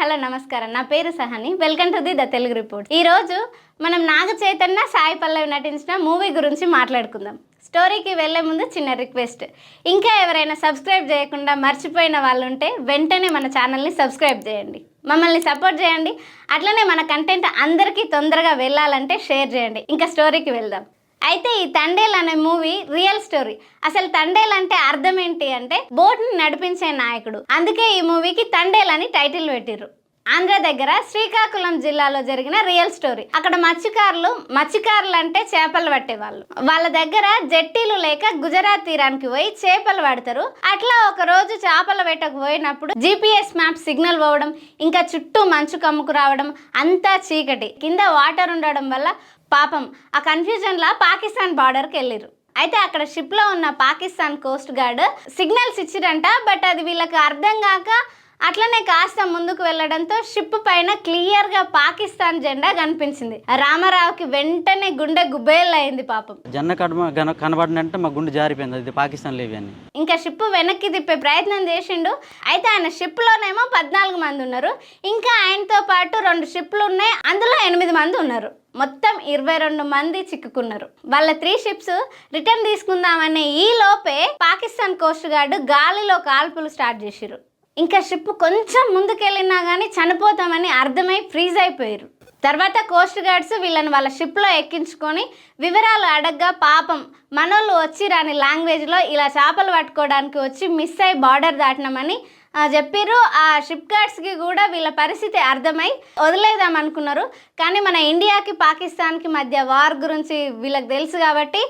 Hello నమస్కారం. నా పేరు Sahni. Welcome to the Telugu report. ఈరోజు మనం నాగ చైతన్య, సాయి పల్లవి నటించిన మూవీ గురించి మాట్లాడుకుందాం. స్టోరీకి వెళ్లే ముందు చిన్న రిక్వెస్ట్, ఇంకా ఎవరైనా సబ్స్క్రైబ్ చేయకుండా మర్చిపోయిన వాళ్ళు ఉంటే వెంటనే మన ఛానల్ని సబ్స్క్రైబ్ చేయండి, మమ్మల్ని సపోర్ట్ చేయండి. అట్లనే మన కంటెంట్ అందరికీ తొందరగా వెళ్ళాలంటే షేర్ చేయండి. ఇంకా స్టోరీకి వెళ్దాం. అయితే ఈ తండేల్ అనే మూవీ రియల్ స్టోరీ. అసలు తండేల్ అంటే అర్థం ఏంటి అంటే బోట్ని నడిపించే నాయకుడు. అందుకే ఈ మూవీకి తండేల్ అని టైటిల్ పెట్టిర్రు. ఆంధ్ర దగ్గర శ్రీకాకుళం జిల్లాలో జరిగిన రియల్ స్టోరీ. అక్కడ మత్స్యకారులు అంటే చేపలు పట్టేవాళ్ళు. వాళ్ళ దగ్గర జట్టీలు లేక గుజరాత్ తీరానికి పోయి చేపలు పడతారు. అట్లా ఒక రోజు చేపల వేటకు పోయినప్పుడు GPS మ్యాప్ సిగ్నల్ పోవడం, ఇంకా చుట్టూ మంచు కమ్ముకు రావడం, అంతా చీకటి, కింద వాటర్ ఉండడం వల్ల పాపం ఆ కన్ఫ్యూజన్లా పాకిస్తాన్ బార్డర్కి వెళ్ళిరు. అయితే అక్కడ షిప్లో ఉన్న పాకిస్తాన్ కోస్ట్ గార్డ్ సిగ్నల్స్ ఇచ్చిరంట. బట్ అది వీళ్ళకి అర్థం కాక అట్లనే కాస్త ముందుకు వెళ్ళడంతో షిప్ పైన క్లియర్గా పాకిస్తాన్ జెండా కనిపించింది. రామారావుకి వెంటనే గుండె గుబేలైంది. పాపం జెండా కనబడినంటే మా గుండె జారిపోయింది. అది పాకిస్తాన్ లేవి అని ఇంకా షిప్ వెనక్కి తిప్పే ప్రయత్నం చేసిండు. అయితే ఆయన షిప్లోనేమో 14 మంది ఉన్నారు. ఇంకా ఆయనతో పాటు 2 షిప్లు ఉన్నాయి, అందులో 8 మంది ఉన్నారు. మొత్తం 22 మంది చిక్కుకున్నారు. వాళ్ళ 3 షిప్స్ రిటర్న్ తీసుకుందామనే ఈ లోపే పాకిస్తాన్ కోస్ట్ గార్డ్ గాలిలో కాల్పులు స్టార్ట్ చేసిరు. ఇంకా షిప్ కొంచెం ముందుకెళ్ళినా కానీ చనిపోతామని అర్థమై ఫ్రీజ్ అయిపోయారు. తర్వాత కోస్ట్ గార్డ్స్ వీళ్ళని వాళ్ళ షిప్లో ఎక్కించుకొని వివరాలు అడగ్గా పాపం మనోళ్ళు వచ్చి రాని లాంగ్వేజ్లో ఇలా చేపలు పట్టుకోవడానికి వచ్చి మిస్ అయి బార్డర్ దాటినామని చెప్పిర్రు. ఆ షిప్ గార్డ్స్కి కూడా వీళ్ళ పరిస్థితి అర్థమై వదిలేద్దాం అనుకున్నారు. కానీ మన ఇండియాకి పాకిస్తాన్కి మధ్య వార్ గురించి వీళ్ళకి తెలుసు కాబట్టి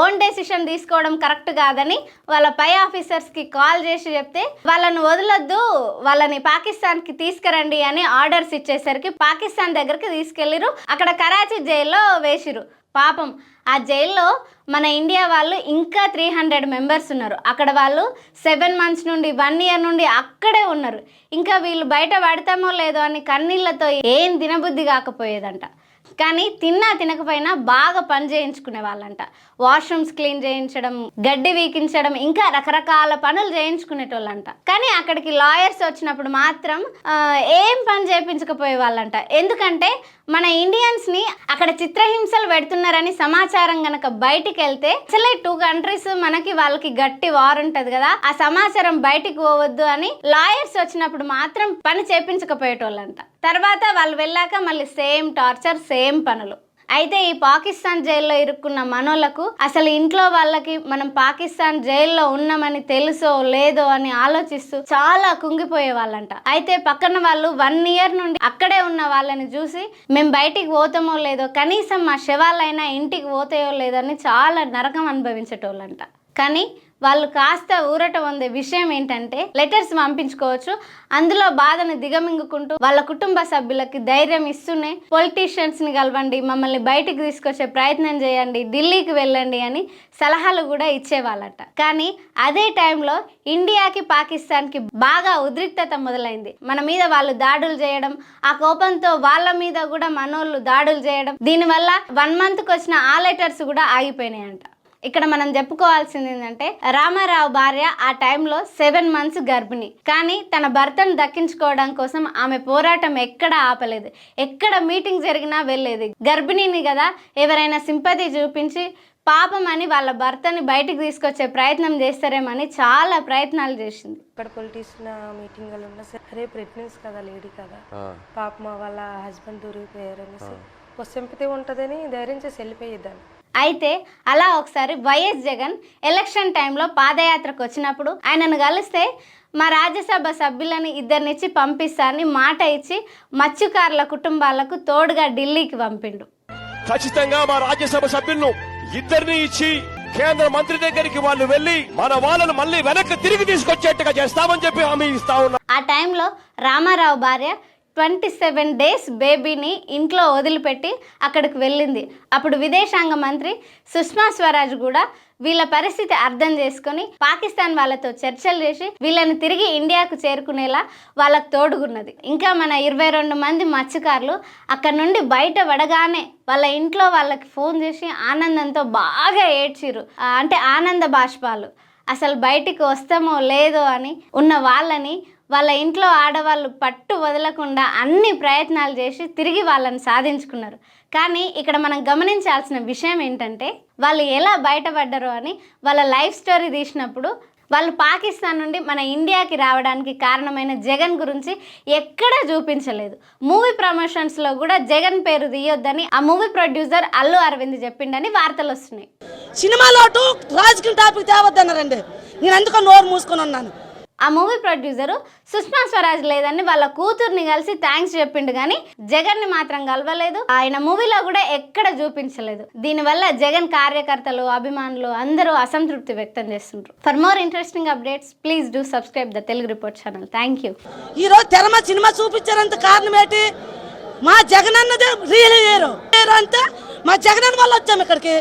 ఓన్ డెసిషన్ తీసుకోవడం కరెక్ట్ కాదని వాళ్ళ పై ఆఫీసర్స్కి కాల్ చేసి చెప్తే వాళ్ళని వదలొద్దు, వాళ్ళని పాకిస్తాన్కి తీసుకురండి అని ఆర్డర్స్ ఇచ్చేసరికి పాకిస్తాన్ దగ్గరికి తీసుకెళ్ళిరు. అక్కడ కరాచీ జైల్లో వేసిరు. పాపం ఆ జైల్లో మన ఇండియా వాళ్ళు ఇంకా 300 మెంబర్స్ ఉన్నారు. అక్కడ వాళ్ళు 7 months నుండి 1 year నుండి అక్కడే ఉన్నారు. ఇంకా వీళ్ళు బయట పడతామో లేదో అని కన్నీళ్లతో ఏం తినబుద్ధి కాకపోయేదంట. కానీ తినకపోయినా బాగా పని చేయించుకునే వాళ్ళంట. వాష్రూమ్స్ క్లీన్ చేయించడం, గడ్డి వీకించడం, ఇంకా రకరకాల పనులు చేయించుకునేటోళ్ళంట. కానీ అక్కడికి లాయర్స్ వచ్చినప్పుడు మాత్రం ఏం పని చేయించకపోయే వాళ్ళంట. ఎందుకంటే మన ఇండియన్స్ని అక్కడ చిత్రహింసలు పెడుతున్నారని సమాచారం గనక బయటికి వెళ్తే అసలే 2 countries మనకి వాళ్ళకి గట్టి వార్ ఉంటుంది కదా, ఆ సమాచారం బయటికి పోవద్దు అని లాయర్స్ వచ్చినప్పుడు మాత్రం పని చేయించకపోయేటోళ్ళంట. తర్వాత వాళ్ళు వెళ్ళాక మళ్ళీ సేమ్ టార్చర్, సేమ్ పనులు. అయితే ఈ పాకిస్తాన్ జైల్లో ఇరుక్కున్న మనోళ్లకు అసలు ఇంట్లో వాళ్ళకి మనం పాకిస్తాన్ జైల్లో ఉన్నామని తెలుసో లేదో అని ఆలోచిస్తూ చాలా కుంగిపోయే వాళ్ళంట. అయితే పక్కన వాళ్ళు 1 year నుండి అక్కడే ఉన్న వాళ్ళని చూసి మేము బయటికి పోతామో లేదో, కనీసం మా శవాలైనా ఇంటికి పోతాయో లేదో అని చాలా నరకం అనుభవించేటోళ్ళంట. కానీ వాళ్ళు కాస్త ఊరట పొందే విషయం ఏంటంటే లెటర్స్ పంపించుకోవచ్చు. అందులో బాధను దిగమింగుకుంటూ వాళ్ళ కుటుంబ సభ్యులకి ధైర్యం ఇస్తూనే పొలిటీషియన్స్ని కలవండి, మమ్మల్ని బయటికి తీసుకొచ్చే ప్రయత్నం చేయండి, ఢిల్లీకి వెళ్ళండి అని సలహాలు కూడా ఇచ్చేవాళ్ళట. కానీ అదే టైంలో ఇండియాకి పాకిస్తాన్కి బాగా ఉద్రిక్తత మొదలైంది. మన మీద వాళ్ళు దాడులు చేయడం, ఆ కోపంతో వాళ్ళ మీద కూడా మనోళ్ళు దాడులు చేయడం, దీనివల్ల 1 monthకి వచ్చిన ఆ లెటర్స్ కూడా ఆగిపోయినాయంట. ఇక్కడ మనం చెప్పుకోవాల్సింది ఏంటంటే రామారావు భార్య ఆ టైంలో 7 months గర్భిణి. కానీ తన భర్తను దక్కించుకోవడం కోసం ఆమె పోరాటం ఎక్కడ ఆపలేదు. ఎక్కడ మీటింగ్ జరిగినా వెళ్ళేది. గర్భిణిని కదా, ఎవరైనా సింపతి చూపించి పాపం అని వాళ్ళ భర్తని బయటికి తీసుకొచ్చే ప్రయత్నం చేస్తారేమని చాలా ప్రయత్నాలు చేసింది. ఇక్కడ పొలిటీషియన్ మీటింగ్ వల్ల ఉన్నా సరే ప్రెగ్నెన్సీ కదా, లేడీ కదా, పాపం వాళ్ళ హస్బెండ్ దొరికిపోయారు అనేసి ఒక సింపతి ఉంటుందని ధైర్యం చేసి వెళ్ళిపోయేదాన్ని. అయితే అలా ఒకసారి వైఎస్ జగన్ ఎలక్షన్ టైంలో పాదయాత్రకు వచ్చినప్పుడు ఆయనను కలిస్తే మా రాజ్యసభ సభ్యులని 2 పంపిస్తానని మాట ఇచ్చి మత్స్యకారుల కుటుంబాలకు తోడుగా ఢిల్లీకి పంపిండు. ఖచ్చితంగా మా రాజ్యసభ సభ్యులను 2 ఇచ్చి కేంద్ర మంత్రి దగ్గరికి వాళ్ళు వెళ్ళి మన వాళ్ళను మళ్ళీ వెనక్కి తిరిగి తీసుకొచ్చేట్టుగా చేస్తామని చెప్పి హామీ ఇస్తా ఉన్నా. ఆ టైంలో రామారావు భార్య 27 days బేబీని ఇంట్లో వదిలిపెట్టి అక్కడికి వెళ్ళింది. అప్పుడు విదేశాంగ మంత్రి సుష్మా స్వరాజ్ కూడా వీళ్ళ పరిస్థితి అర్థం చేసుకొని పాకిస్తాన్ వాళ్ళతో చర్చలు చేసి వీళ్ళని తిరిగి ఇండియాకు చేరుకునేలా వాళ్ళకు తోడుగున్నది. ఇంకా మన 22 మంది మత్స్యకారులు అక్కడ నుండి బయట పడగానే వాళ్ళ ఇంట్లో వాళ్ళకి ఫోన్ చేసి ఆనందంతో బాగా ఏడ్చిరు. అంటే ఆనంద బాష్పాలు. అసలు బయటికి వస్తామో లేదో అని ఉన్న వాళ్ళని వాళ్ళ ఇంట్లో ఆడవాళ్ళు పట్టు వదలకుండా అన్ని ప్రయత్నాలు చేసి తిరిగి వాళ్ళని సాధించుకున్నారు. కానీ ఇక్కడ మనం గమనించాల్సిన విషయం ఏంటంటే వాళ్ళు ఎలా బయటపడ్డారో అని వాళ్ళ లైఫ్ స్టోరీ తీసినప్పుడు వాళ్ళు పాకిస్తాన్ నుండి మన ఇండియాకి రావడానికి కారణమైన జగన్ గురించి ఎక్కడా చూపించలేదు. మూవీ ప్రమోషన్స్లో కూడా జగన్ పేరు తీయొద్దని ఆ మూవీ ప్రొడ్యూసర్ అల్లు అరవింద్ చెప్పిండని వార్తలు వస్తున్నాయి. సినిమాలో రాజకీయ టాపిక్ తేవద్దన్నారండి, నేను ఎందుకో నోరు మూసుకొని ఉన్నాను. ఆ మూవీ ప్రొడ్యూసరు సుష్మా స్వరాజ్ లేదని వాళ్ళ కూతుర్ని కలిసి థ్యాంక్స్ చెప్పిండు కానీ జగన్ని మాత్రం కలవలేదు. ఆయన మూవీలో కూడా ఎక్కడ చూపించలేదు. దీనివల్ల జగన్ కార్యకర్తలు, అభిమానులు అందరూ అసంతృప్తి వ్యక్తం చేస్తుంటారు. For more interesting updates please do subscribe the Telugu report channel. Thank you. ఈరోజు తెరమ సినిమా చూపించారంత కారణం ఏంటి? మా జగన్ అన్నదే రియల్ హీరో అంటే మా జగన్ వల్ల వచ్చాము ఇక్కడికి.